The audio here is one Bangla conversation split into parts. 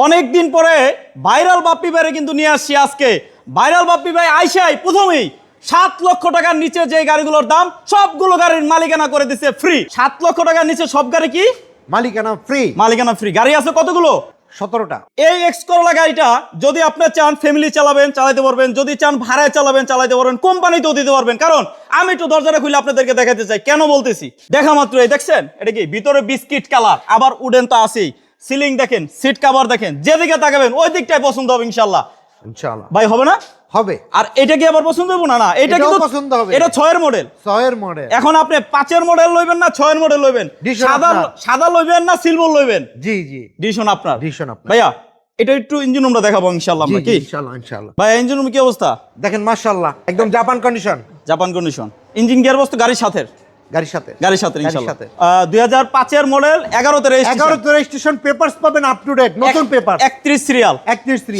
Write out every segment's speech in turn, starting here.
অনেকদিন পরে ভাইরাল বাপ্পি ভাইরে কিন্তু নিয়ে আসছি আজকে। ভাইরাল বাপ্পি ভাই আইসাই প্রথমেই 7 লক্ষ টাকার নিচে যে গাড়িগুলোর দাম সবগুলো গাড়ির মালিকানা করে দিচ্ছে ফ্রি। 7 লক্ষ টাকার নিচে সব গাড়ি কি মালিকানা ফ্রি। মালিকানা ফ্রি। গাড়ি আছে কতগুলো? 17টা। এই এক্স করোলা গাড়িটা যদি আপনি চান ফ্যামিলি চালাবেন চালাতে পারবেন, যদি চান ভাড়ায় চালাবেন চালাতে পারবেন, কোম্পানিতেও দিতে পারবেন। কারণ আমি একটু দরজাটা খুলে আপনাদেরকে দেখাতে চাই। কেন বলতেছি, দেখা মাত্র এই দেখছেন এটা কি ভিতরে বিস্কিট কালার, আবার উডেন তো আছেই। সিলিং দেখেন, সিট কভার দেখেন, যেদিকে তাকাবেন ওই দিকটাই পছন্দ হবে ইনশাআল্লাহ। ইনশাআল্লাহ ভাই হবে না? হবে। আর এটা কি আবার পছন্দ হবে না? না, এটা এটাও কিন্তু পছন্দ হবে। এটা 6 এর মডেল। 6 এর মডেল। এখন আপনি 5 এর মডেল লইবেন না 6 এর মডেল লইবেন? সাদা লইবেন না সিলভার লইবেন? জি জি, ডিসিশন আপনার। ডিসিশন আপনার। ভাইয়া এটা একটু ইঞ্জিন রুমটা দেখাবো ইনশাআল্লাহ আমরা। কি ইনশাআল্লাহ ইনশাআল্লাহ। ভাই ইঞ্জিন রুম কি অবস্থা? দেখেন মাশাআল্লাহ একদম Japan condition. Japan condition. Engine gear বস্তু গাড়ির সাথে গাড়ির সাথে ইনশাআল্লাহ। 2005 এর মডেল, 11 তে রেজিস্ট্রেশন। 11 তে রেজিস্ট্রেশন, পেপারস পাবেন আপ টু ডেট, নতুন পেপার। 31 সিরিয়াল।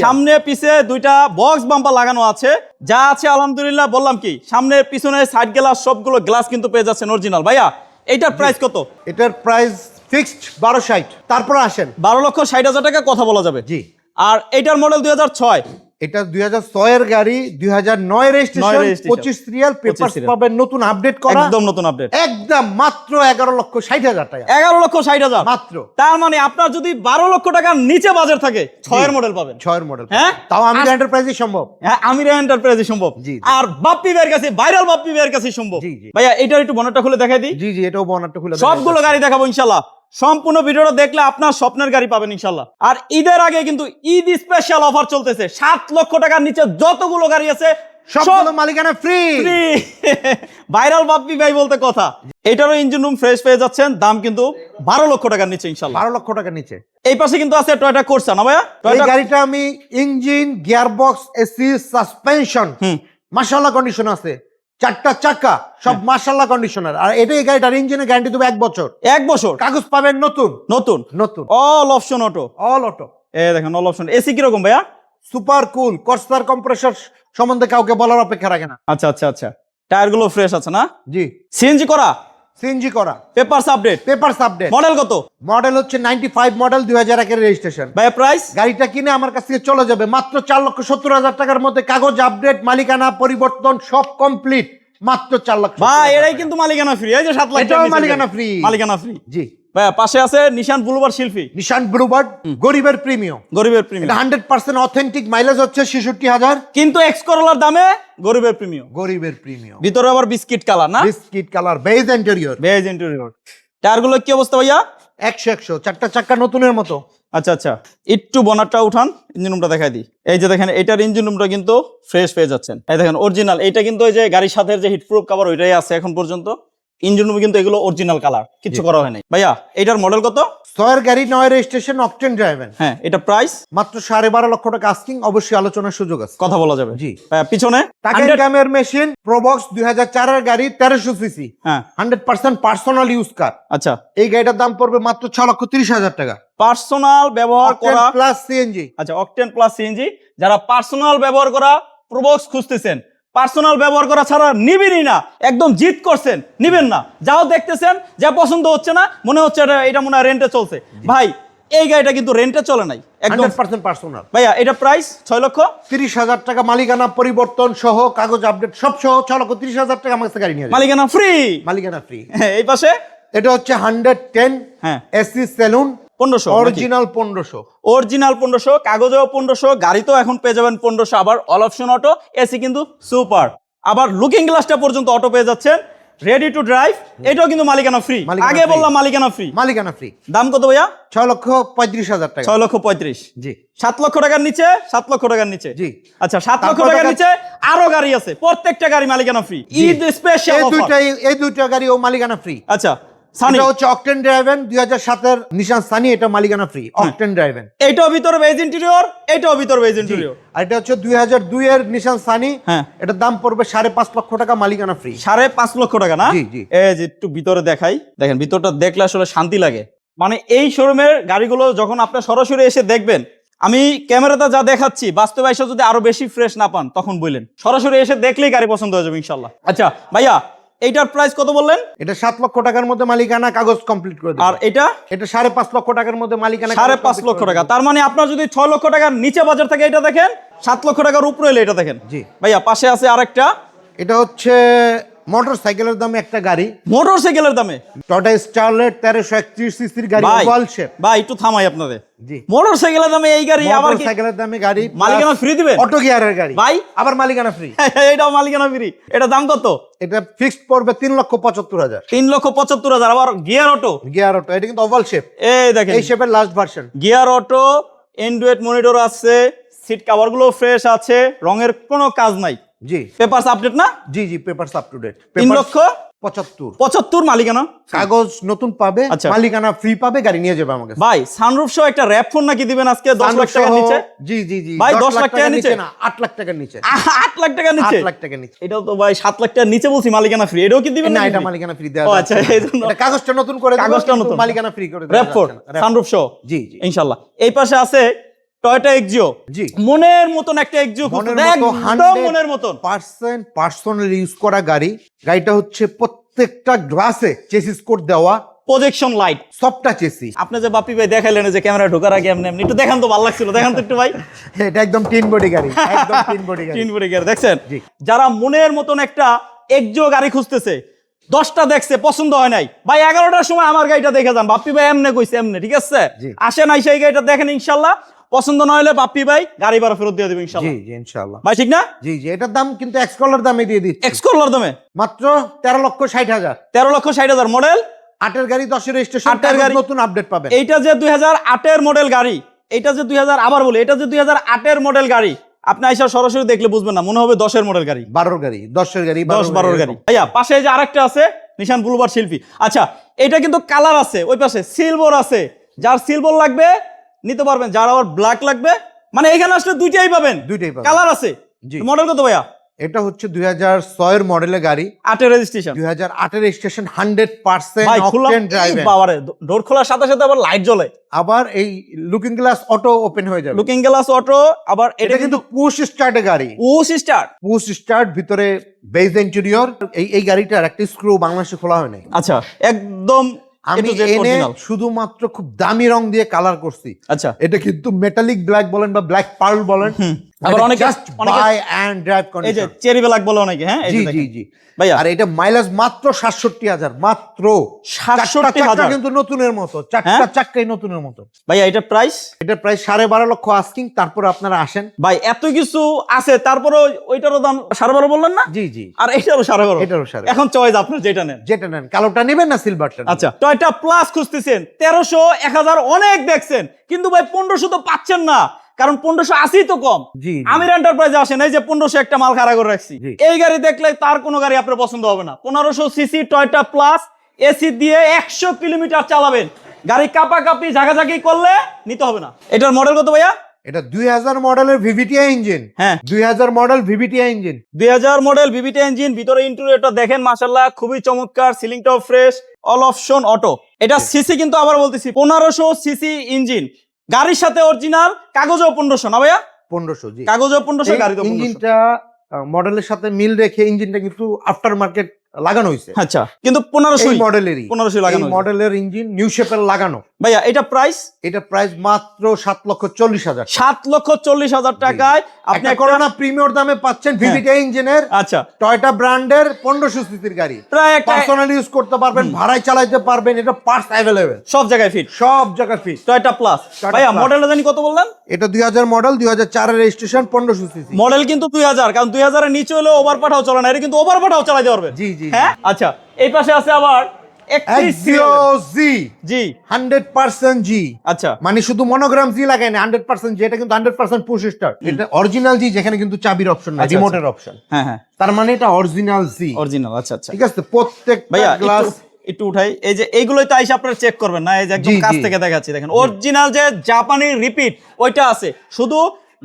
সামনে পিছে দুইটা বক্স বাম্পার লাগানো আছে। যা আছে আলহামদুলিল্লাহ। বললাম কি, সামনে পিছনে সাইড গ্লাস সবগুলো গ্লাস কিন্তু পেয়ে যাচ্ছেন অরিজিনাল। ভাইয়া এইটার প্রাইস কত? এটার প্রাইস ফিক্সড 1260। তারপর আসেন 12,60,000 টাকা কথা বলা যাবে। জি। আর এইটার মডেল 2006। এটা 2006 এর গাড়ি, 2009 রেজিস্ট্রেশন, 25 সিরিয়াল, পেপারস পাবেন নতুন আপডেট করা, একদম নতুন আপডেট। একদম মাত্র 11,60,000 টাকা। 11,60,000 মাত্র। তার মানে আপনার যদি 12 লক্ষ টাকার নিচে বাজার থাকে 6 এর মডেল পাবেন। 6 এর মডেল। হ্যাঁ, তাও আমি এন্টারপ্রাইজে সম্ভব। হ্যাঁ, আমির এন্টারপ্রাইজে সম্ভব। আর বাপ্পি ভাইয়ের কাছে, ভাইরাল বাপ্পি ভাইয়ের কাছে সম্ভব। ভাইয়া এটার একটু বনেটটা খুলে দেখাই দিই। জি জি, এটাও বনেটটা খুলে সবগুলো গাড়ি দেখাবো ইনশাআল্লাহ। সম্পূর্ণ ভিডিওটা দেখলে আপনার স্বপ্নের গাড়ি পাবেন ইনশাআল্লাহ। আর ঈদের আগে কিন্তু ঈদ স্পেশাল অফার চলতেছে। 7 লক্ষ টাকার নিচে যতগুলো গাড়ি আছে সবগুলো মালিকানা ফ্রি। ভাইরাল বাপ্পি ভাই বলতে কথা। এটারও ইঞ্জিন রুম ফ্রেশ পেয়ে যাচ্ছেন। দাম কিন্তু 12 লক্ষ টাকার নিচে ইনশাআল্লাহ। 12 লক্ষ টাকার নিচে। এই পাশে কিন্তু আছে টয়োটা কোর্সা। না ভাইয়া? এই গাড়িটা আমি ইঞ্জিন, গিয়ারবক্স, এসি, সাসপেনশন মাশাআল্লাহ কন্ডিশন আছে। 4টা চাকা সব মাশাআল্লাহ কন্ডিশনার। আর এই গাড়িটার ইঞ্জিনের গ্যারান্টি দেব 1 বছর। 1 বছর। কাগজ পাবেন নতুন নতুন নতুন। All option auto. All auto. এই দেখেন অল অপশন। এসি কি রকম ভাইয়া? Super cool. কর্সার কম্প্রেসর সম্বন্ধে কাউকে বলার অপেক্ষা রাখে না। আচ্ছা আচ্ছা আচ্ছা। টায়ার গুলো ফ্রেশ আছে না? জি। সিএনজি করা? সিএনজি করা। Papers update? Papers update. Model কত? মডেল হচ্ছে 95 মডেল, 2001 এর রেজিস্ট্রেশন। ভাইয়া প্রাইস? গাড়িটা কিনে আমার কাছ থেকে চলে যাবে মাত্র 4,70,000 টাকার মধ্যে। কাগজ আপডেট, মালিকানা পরিবর্তন সব কমপ্লিট, মাত্র 4 লাখ। ভাই এরাই কিন্তু মালিকানা ফ্রি। এই যে 7 লাখ এটাও মালিকানা ফ্রি। মালিকানা ফ্রি। জি ভাইয়া পাশে আছে নিশান ব্লুবার্ড শিল্পী। নিশান ব্লুবার্ড গরিবের প্রিমিয়াম। গরিবের প্রিমিয়াম। 100% অথেন্টিক, মাইলেজ হচ্ছে 66,000। কিন্তু এক্স করোলার দামে গরিবের প্রিমিয়াম। গরিবের প্রিমিয়াম। ভিতরে আবার বিস্কিট কালার না? Biscuit colour, beige interior. Beige interior. Tyre গুলো কি অবস্থা ভাইয়া? 100 4টা চাকা নতুনের মতো। আচ্ছা আচ্ছা, একটু বনারটা উঠান, ইঞ্জিন রুমটা দেখাই দিই। এই যে দেখেন এটার ইঞ্জিন রুমটা কিন্তু ফ্রেশ পেয়ে যাচ্ছেন। এই দেখেন অরিজিনাল। এটা কিন্তু ওই যে গাড়ির সাথে যে হিটপ্রুফ কভার ওইটাই আছে এখন পর্যন্ত। ইঞ্জিন রুমে কিন্তু এগুলো অরিজিনাল কালার, কিছু করা হয় নাই। ভাইয়া এটার মডেল কত? 6 এর গাড়ি, 9 রেজিস্ট্রেশন, অকটেন ড্রাইভেন। হ্যাঁ, এটা প্রাইস মাত্র 12.5 লক্ষ টাকা আস্কিং। অবশ্যই আলোচনার সুযোগ আছে, কথা বলা যাবে। জি। পিছনে টাকা ইনকামের মেশিন, প্রোবক্স 2004 এর গাড়ি, 1300 সিসি। হ্যাঁ, 100% পার্সোনাল ইউজ কার। আচ্ছা, এই গাড়িটার দাম পড়বে মাত্র 6,30,000 টাকা। পার্সোনাল ব্যবহার করা প্লাস সিএনজি। আচ্ছা, অকটেন প্লাস সিএনজি। যারা পার্সোনাল ব্যবহার করা প্রোবক্স খুঁজতেছেন, পার্সোনাল ব্যবহার করা ছাড়া নিবেনই না, একদম জিদ করছেন নিবেন না, যাও দেখতেছেন যা পছন্দ হচ্ছে না, মনে হচ্ছে এটা মনে হয় রেন্টে চলছে। ভাই এই গাড়িটা কিন্তু রেন্টে চলে নাই, একদম 100% পার্সোনাল। ভাইয়া এটা প্রাইস 6,30,000 টাকা। মালিকানা পরিবর্তন সহ, কাগজ আপডেট সব সহ 6,30,000 টাকা আমার কাছে গাড়ি নিয়ে যাবে। মালিকানা ফ্রি। মালিকানা ফ্রি। এই পাশে এটা হচ্ছে 110 হ্যাঁ এসি সেলুন, 1500 অরিজিনাল 1500। অরিজিনাল 1500, কাগজেও 1500, গাড়িতেও এখন পেয়ে যাবেন 1500। আবার অল অপশন অটো, এসি কিন্তু সুপার। আবার লুকিং গ্লাসটা পর্যন্ত অটো পেয়ে যাচ্ছেন, রেডি টু ড্রাইভ। এটাও কিন্তু মালিকানা ফ্রি। আগে বললাম মালিকানা ফ্রি। মালিকানা ফ্রি। দাম কত ভাইয়া? 6,35,000 টাকা। 6,35,000। জি। 7 লক্ষ টাকার নিচে, 7 লক্ষ টাকার নিচে। জি। আচ্ছা, 7 লক্ষ টাকার নিচে আরো গাড়ি আছে, প্রত্যেকটা গাড়ি মালিকানা ফ্রি। Eid special offer. এই দুইটা গাড়িও মালিকানা ফ্রি। আচ্ছা, সানি এটা হচ্ছে অকটেন ড্রাইভেন, 2007 এর নিশান সানি। এটা মালিকানা ফ্রি, অকটেন ড্রাইভেন। এইটাও ভিতরে বেজ ইন্টেরিয়র, এইটাও ভিতরে বেজ ইন্টেরিয়র। আর এটা হচ্ছে 2002 এর নিশান সানি। হ্যাঁ, এটার দাম পড়বে 5.5 লক্ষ টাকা, মালিকানা ফ্রি। 5.5 লক্ষ টাকা না? জি জি। এই যে একটু ভিতরে দেখাই, দেখেন ভিতরটা দেখলে আসলে শান্তি লাগে। মানে এই শোরুমের গাড়িগুলো যখন আপনি সরাসরি এসে দেখবেন, আমি ক্যামেরাতে যা দেখাচ্ছি, বাস্তবে এসে যদি আরো বেশি ফ্রেশ না পান তখন বললেন, সরাসরি এসে দেখলেই গাড়ি পছন্দ হয়ে যাবে ইনশাল্লাহ। আচ্ছা ভাইয়া, এইটার প্রাইস কত বললেন? এটা 7 লক্ষ টাকার মধ্যে মালিকানা কাগজ কমপ্লিট করে দেবে। আর এটা এটা 5.5 লক্ষ টাকার মধ্যে মালিকানা 5.5 লক্ষ টাকা। তার মানে আপনার যদি 6 লক্ষ টাকার নিচে বাজার থাকে এটা দেখেন, 7 লক্ষ টাকার উপরে এলে এটা দেখেন। জি ভাইয়া পাশে আছে আরেকটা, এটা হচ্ছে মোটরসাইকেলের দামে একটা গাড়ি, মোটরসাইকেলের দামে। টয়োটা স্টারলেট 1331 সিসির গাড়ি, ভাই ওভাল শেপ। ভাই একটু থামাই আপনাদের, জি মোটরসাইকেলের দামে এই গাড়ি আবার কি মোটরসাইকেলের দামে গাড়ি, মালিকানা ফ্রি দিবেন? অটো গিয়ারের গাড়ি ভাই আবার মালিকানা ফ্রি। এটাও মালিকানা ফ্রি। এটা দাম কত? এটা ফিক্সড পড়বে 3,75,000। 3,75,000। আবার গিয়ার অটো, গিয়ার অটো, এটা কিন্তু ওভাল শেপ, এই দেখেন এই শেপের last version. Gear auto, Android monitor আছে, সিট কভার গুলো ফ্রেশ আছে, রঙের কোনো কাজ নাই। জি পেপারস আপডেট না? জি জি পেপারস আপ টু ডেট। 3,75,000 মালিকানা, কাগজ নতুন পাবে, আচ্ছা। মালিকানা ফ্রি পাবে, গাড়ি নিয়ে যাবে আমাকে। ভাই সানরুফ সহ একটা র‍্যাপ ফোন নাকি দিবেন আজকে 10 লাখ টাকার নিচে? জি জি জি ভাই 10 লাখ টাকার নিচে না, 8 লাখ টাকার নিচে। 8 লাখ টাকার নিচে? 8 লাখ টাকার নিচে। এটাও তো ভাই 7 লাখ টাকার নিচে বলছি মালিকানা ফ্রি। এটাও কি দিবেন না, নাকি এটা free? মালিকানা ফ্রি দেওয়া ও যাচ্ছে আচ্ছা, না। এইজন্য এটা কাগজটা নতুন করে দেব, কাগজটা কিন্তু নতুন। মালিকানা ফ্রি করে দেওয়া র‍্যাপ ফোর যাচ্ছে না। সানরুফ সহ জি জি ইনশাআল্লাহ। এই পাশে আছে টয়োটা এক্সিও, জি মনের মতন একটা এক্সিও, মনের একদম মতো মনের মতন। 100% পার্সোনাল ইউজ করা গাড়ি। গাড়িটা হচ্ছে প্রত্যেকটা গ্লাসে চেসিস কোড দেওয়া, প্রজেকশন লাইট। সবটা চেসিস। আপনি যে বাপি ভাই দেখাইলেন যে ক্যামেরা ঢোকার আগে এমনি এমনি একটু দেখান তো, ভালো লাগছিল, দেখান তো একটু ভাই। এটা একদম টিন বডি গাড়ি, একদম টিন বডি গাড়ি। তিন বড়ি গিয়ার দেখছেন? জি। যারা মনের মতন একটা এক্সিও গাড়ি খুঁজতেছে, 10টা দেখছে পছন্দ হয় নাই, ভাই 11টার সময় আমার গাড়িটা দেখে যান। বাপ্পি ভাই এমনি কইছে এমনি, ঠিক আছে? জি। আসেন আইসা এই গাড়িটা দেখেন, ইনশাআল্লাহ পছন্দ না হলে বাপ্পি ভাই গাড়ি ভাড়া ফেরত দিয়ে দেবে জি ইনশাআল্লাহ। জি ইনশাআল্লাহ। ভাই ঠিক না? জি জি এটার দাম কিন্তু এক্সকলার দামে দিয়ে দিচ্ছি, এক্সকলার দামে মাত্র 13,60,000। 13,60,000 মডেল, 8 এর গাড়ি, 10 এর রেজিস্ট্রেশন, 8 এর গাড়ি। নতুন আপডেট পাবেন। এইটা যে 2008 এর মডেল গাড়ি, এইটা যে 2000, আবার বলি এটা যে 2008 এর মডেল গাড়ি, আপনি আইসা সরাসরি দেখলে বুঝবেন না, মনে হবে 10 এর মডেল গাড়ি, 12 এর গাড়ি, 10 এর গাড়ি, 10-12 গাড়ি। ভাইয়া পাশে এই যে আরেকটা আছে নিশান বুলবার শিল্পী। আচ্ছা এটা কিন্তু কালার আছে, ওই পাশে সিলভার আছে, যার সিলভার লাগবে নিতে পারবেন, যার আবার ব্ল্যাক লাগবে, মানে এখানে আসলে দুইটাই পাবেন, দুইটাই পাবেন। কালার আছে। জি। মডেল কত ভাইয়া? এটা হচ্ছে 2006 এর মডেলের গাড়ি, 8 এর রেজিস্ট্রেশন। 2008 এর রেজিস্ট্রেশন, 100% ভাই খোলা অকটেন ড্রাইভ। বাবারে, ডোর খোলার সাথে সাথে আবার লাইট জ্বলে, আবার এই লুকিং গ্লাস অটো ওপেন হয়ে যাবে। Looking glass auto. আবার এটা কিন্তু পুশ স্টার্টের গাড়ি, স্টার। পুশ স্টার্ট, ভিতরে বেজ ইন্টেরিয়র। এই গাড়িটার একটা স্ক্রু বাংলাদেশে খোলা হয় নাই। আচ্ছা একদম আমি A to Z এনে original। শুধুমাত্র খুব দামি রং দিয়ে কালার করছি। আচ্ছা এটা কিন্তু মেটালিক ব্ল্যাক বলেন বা ব্ল্যাক পার্ল বলেন, আবার অনেকে জাস্ট বাই এন্ড ড্রাইভ এই যে কন্ডিশন। চেরি ব্ল্যাক বলে অনেকে, হ্যাঁ এই যে জি জি দেখেন। জি ভাইয়া আর এটা মাইলেজ মাত্র 67,000, মাত্র 67,000 চারটা কিন্তু নতুনের মতো, চারটা হ্যাঁ? চাক্কাই নতুনের মতো। ভাইয়া এটা প্রাইস? এটা প্রায় 12.5 লক্ষ আস্কিং, তারপর আপনারা আসেন। ভাই এত কিছু আছে তারপরে ওইটারও দাম 12.5 বললেন না? জি জি আর এইটারও 12.5? এটারও 12.5। এখন চয়েস আপনার, যেটা নেন। যেটা নেন, কালোটা নেবেন না সিলভারটা? আচ্ছা টয়টা প্লাস খুঁজতেছেন, 1300 1000 অনেক দেখছেন, কিন্তু ভাই 1500 তো পাচ্ছেন না, কারণ 1580 তো কম। জি, জি। আমির এন্টারপ্রাইজে আসেন, এই যে 1500 একটা মাল খাড়া করে রাখছি, জি। এই গাড়ি দেখলে তার কোনো গাড়ি আপনার পছন্দ হবে না। 1500 সিসি টয়টা প্লাস, এসি দিয়ে 100 কিলোমিটার চালাবেন, গাড়ি কাপাকাপি ঝাঁকাঝাঁকি করলে নিতে হবে না। এটার মডেল কত ভাইয়া? এটা 2000 মডেলের ভিভিটিআই ইঞ্জিন। হ্যাঁ 2000 model VVTi engine. 2000 model VVT engine, ভিতরে ইন্টেরিয়রটা দেখেন মাশাআল্লাহ খুবই চমৎকার, সিলিংটাও ফ্রেশ, অল অপশন অটো। এটা সিসি কিন্তু আবার বলতেছি 1500 সিসি ইঞ্জিন, গাড়ির সাথে অরিজিনাল, কাগজও 1500 না ভাইয়া? 1500 জি। কাগজও 1500, গাড়িতে 1500। ইঞ্জিনটা মডেলের সাথে মিল রেখে ইঞ্জিনটা কিন্তু আফটার মার্কেট লাগানো হয়েছে। আচ্ছা কিন্তু 1500 এই মডেলেরই, 1500 লাগানো এই মডেলের ইঞ্জিন নিউ শেপের লাগানো। ভাইয়া এটা প্রাইস? এটা প্রাইস মাত্র 7,40,000। 7,40,000 টাকায় আপনি আপনি করোনা প্রিমিয়ার দামে পাচ্ছেন ভিভিটিআই ইঞ্জিনের আচ্ছা টয়োটা ব্র্যান্ডের 1500 সিসির গাড়ি। প্রায় একটা পার্সোনাল ইউজ করতে পারবেন, ভাড়ায় চালাতে পারবেন, এটা পার্টস अवेलेबल, সব জায়গায় ফিট, সব জায়গায় ফিট। Toyota plus. টয়োটা ভাইয়া প্লাস। মডেলটা জানি কত বললেন? এটা 2000 মডেল, 2004 এর রেজিস্ট্রেশন, 1500 সিসি। মডেল কিন্তু 2000, কারণ 2000 এর নিচে হলে ওভার পাঠাও চলে না, এটা কিন্তু ওভার পাঠাও চালাতে পারবে। জি, জি, হ্যাঁ আচ্ছা এই পাশে আছে আবার Axio G, জি 100% জি। আচ্ছা মানে শুধু মনোগ্রাম জি লাগায় না, 100% জি। এটা কিন্তু 100% পুশ স্টার্ট। এটা অরিজিনাল জি, যেখানে কিন্তু চাবির অপশন না, আচ্ছা, রিমোটের অপশন। হ্যাঁ হ্যাঁ তার মানে এটা অরিজিনাল জি। অরিজিনাল। আচ্ছা আচ্ছা ঠিক আছে, প্রত্যেকটা ভাইয়া গ্লাস একটু উঠাই, এই যে এইগুলোই তো আইসা আপনারা চেক করবেন না, এই যে একদম জি, কাছ জি। থেকে দেখাচ্ছি, দেখেন অরিজিনাল যে জাপানি রিপিট ওইটা আছে, শুধু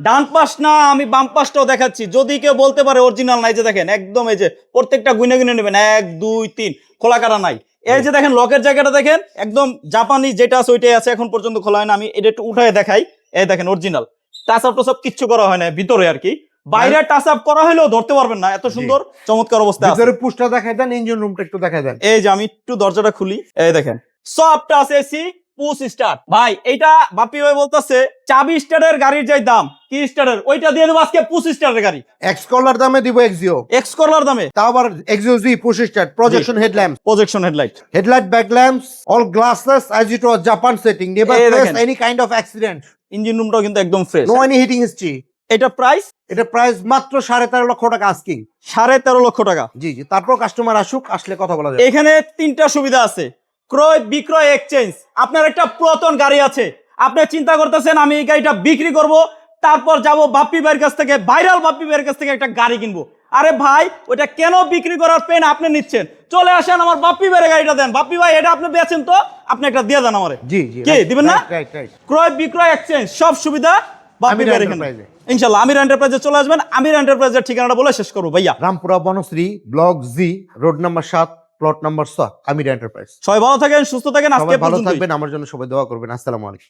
ডান পাশ না আমি বাম পাশটাও দেখাচ্ছি, যদি কেউ বলতে পারে অরিজিনাল নাই, যে দেখেন একদম এই যে প্রত্যেকটা গুনে গুনে নেবেন, 1 2 3 খোলা কাটা নাই। এই যে দেখেন লকের জায়গাটা দেখেন একদম জাপানি যেটা আছে ওইটাই আছে, এখন পর্যন্ত খোলা হয় না। আমি এটা একটু উঠায় দেখাই, এই দেখেন অরিজিনাল, টাচ আপ সব কিচ্ছু করা হয় না ভিতরে আর কি, বাইরে টাচ আপ করা হলেও ধরতে পারবেন না, এত সুন্দর চমৎকার অবস্থা আছে। ভিতরে পুশটা দেখায় দেন, ইঞ্জিন রুমটা একটু দেখায় দেন। এই যে আমি একটু দরজাটা খুলি, এই দেখেন soft touch AC push start. ভাই এটা বাপি ভাই বলতেছে চাবি স্টার্টের গাড়ির যে দাম কি স্টার্টের, ওইটা দিয়ে দেবো আজকে পুশ স্টার্টের গাড়ি। এক্স কলার দামে দিব এক্সিও, এক্স করলার দামে, তাও আবার Axio G push start, projection headlamp, projection headlight, headlight backlamps, all glasses as it was Japan setting, never এই faced দেখেন। any kind of accident, engine রুমটাও কিন্তু একদম fresh. no any heating history. এটা প্রাইস এটা প্রাইস মাত্র 13.5 লক্ষ টাকা আস্কিং। 13.5 লক্ষ টাকা। জি জি, তারপর কাস্টমার আসুক, আসলে কথা বলা যাবে। এখানে 3টা সুবিধা আছে, ক্রয় বিক্রয় এক্সচেঞ্জ। আপনার একটা পুরাতন গাড়ি আছে, আপনি চিন্তা করতেছেন আমি এই গাড়িটা বিক্রি করব, তারপর যাব বাপ্পি ভাইয়ের কাছ থেকে, ভাইরাল বাপ্পি ভাইয়ের কাছ থেকে একটা গাড়ি কিনবো। আরে ভাই ওটা কেন বিক্রি করার পেন আপনি নিচ্ছেন? চলে আসেন আমার বাপ্পি ভাইয়ের গাড়িটা দেন, বাপ্পি ভাই এটা আপনি বেচেন তো, আপনি একটা দিয়ে দেন আমারে। জি জি, কি দিবেন না? Right right. ক্রয় বিক্রয় এক্সচেঞ্জ সব সুবিধা বাপ্পি আমির ভাইয়ের এখানে। এন্টারপ্রাইজে। ইনশাআল্লাহ আমির এন্টারপ্রাইজে চলে আসবেন। আমির এন্টারপ্রাইজের ঠিকানাটা বলে শেষ করবো ভাইয়া। Rampura Banasree, block G, road number 7, plot number 7, Amir enterprise. সবাই ভালো থাকেন, সুস্থ থাকেন, আজকে সবাই ভালো পর্যন্তই। থাকবেন, আমার জন্য সবাই দোয়া করবেন। আসসালামু আলাইকুম।